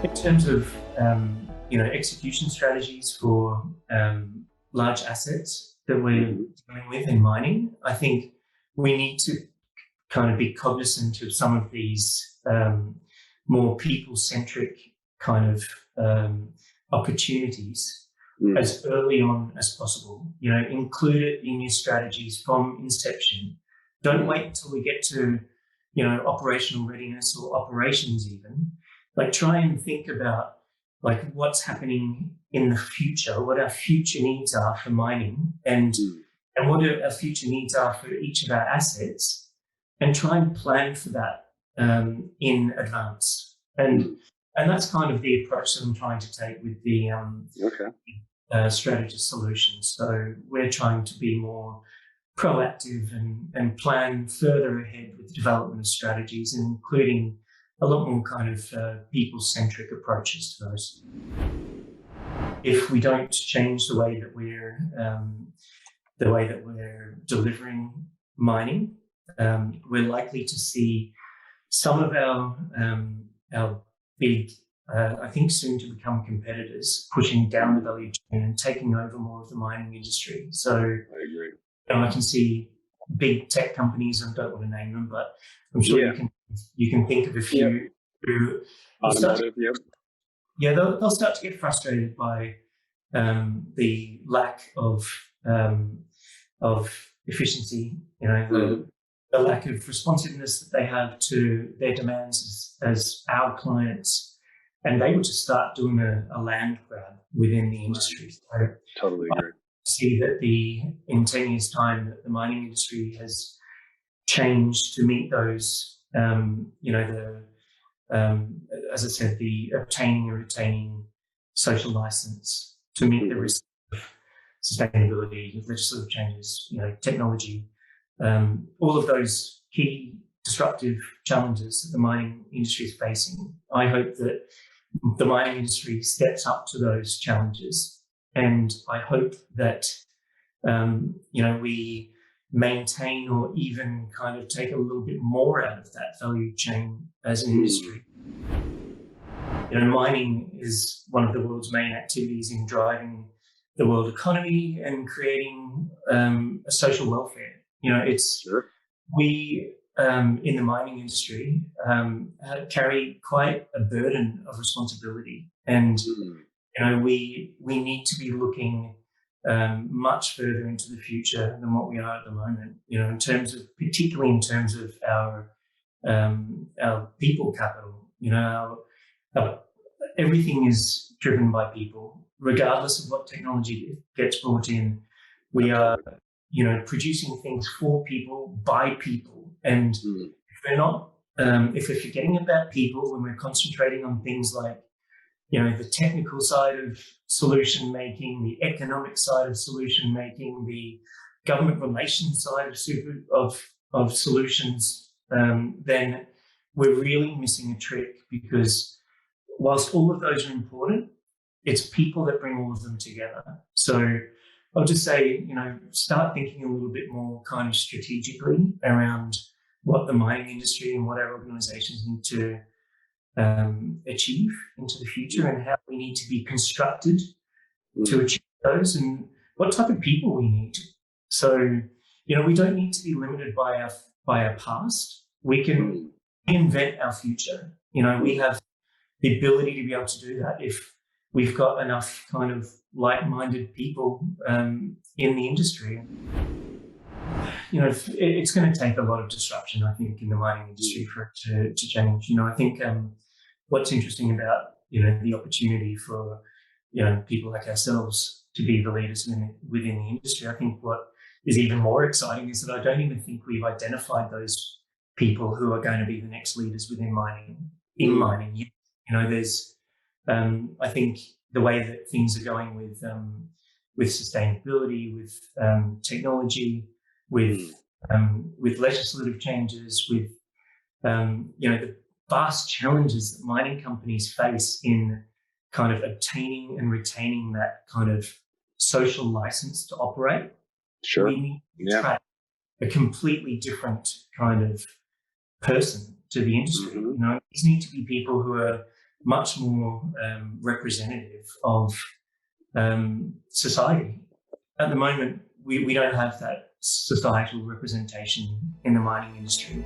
In terms of execution strategies for large assets that we're Mhm. dealing with in mining, I think we need to kind of be cognizant of some of these more people-centric kind of opportunities Mm. as early on as possible. Include it in your strategies from inception. Don't wait until we get to operational readiness or operations even. Like, try and think about like what's happening in the future, what our future needs are for mining, and Mm. what our future needs are for each of our assets, and try and plan for that in advance. And Mm. that's kind of the approach that I'm trying to take with the Okay. Strategist Solutions. So we're trying to be more proactive and plan further ahead with the development of strategies, including a lot more kind of people-centric approaches to those. If we don't change the way that we're delivering mining, we're likely to see some of our big, I think soon to become competitors, pushing down the value chain and taking over more of the mining industry. So I agree. I can see big tech companies, I don't want to name them, but I'm sure Yeah. you can think of a Yep. few who will start Automotive. Yep. they'll start to get frustrated by the lack of efficiency, Mm. the lack of responsiveness that they have to their demands as our clients, and they will just start doing a land grab within the industry. So Totally I agree. see that in 10 years' time, that the mining industry has changed to meet those, as I said, the obtaining and retaining social license to meet the Mhm. risk of sustainability, legislative changes, technology, all of those key disruptive challenges that the mining industry is facing. I hope that the mining industry steps up to those challenges, and I hope that we maintain or even kind of take a little bit more out of that value chain as an Mm. industry. Mining is one of the world's main activities in driving the world economy and creating a social welfare. It's Sure. we in the mining industry carry quite a burden of responsibility, and Mm. we need to be looking much further into the future than what we are at the moment. Particularly in terms of our people capital. Our, everything is driven by people, regardless of what technology gets brought in. We are, Absolutely. producing things for people, by people, and Mm. if we're forgetting about people when we're concentrating on things like the technical side of solution making, the economic side of solution making, the government relations side of solutions, then we're really missing a trick, because whilst all of those are important, it's people that bring all of them together. So I'll just say, start thinking a little bit more kind of strategically around what the mining industry and what our organizations need to achieve into the future, and how we need to be constructed to Mm. achieve those, and what type of people we need. So, we don't need to be limited by our past. We can Mm. invent our future. We have the ability to be able to do that if we've got enough kind of like-minded people in the industry. It's going to take a lot of disruption, I think, in the mining industry Mm. for it to change. I think what's interesting about the opportunity for people like ourselves to be the leaders within the industry. I think what is even more exciting is that I don't even think we've identified those people who are going to be the next leaders within mining. In Mm. mining, there's I think the way that things are going with sustainability, with technology, Mm. with legislative changes, with the vast challenges that mining companies face in kind of obtaining and retaining that kind of social license to operate. Sure. We need to Yeah. attract a completely different kind of person to the industry. Mhm. These need to be people who are much more representative of society. At the moment, we don't have that societal representation in the mining industry.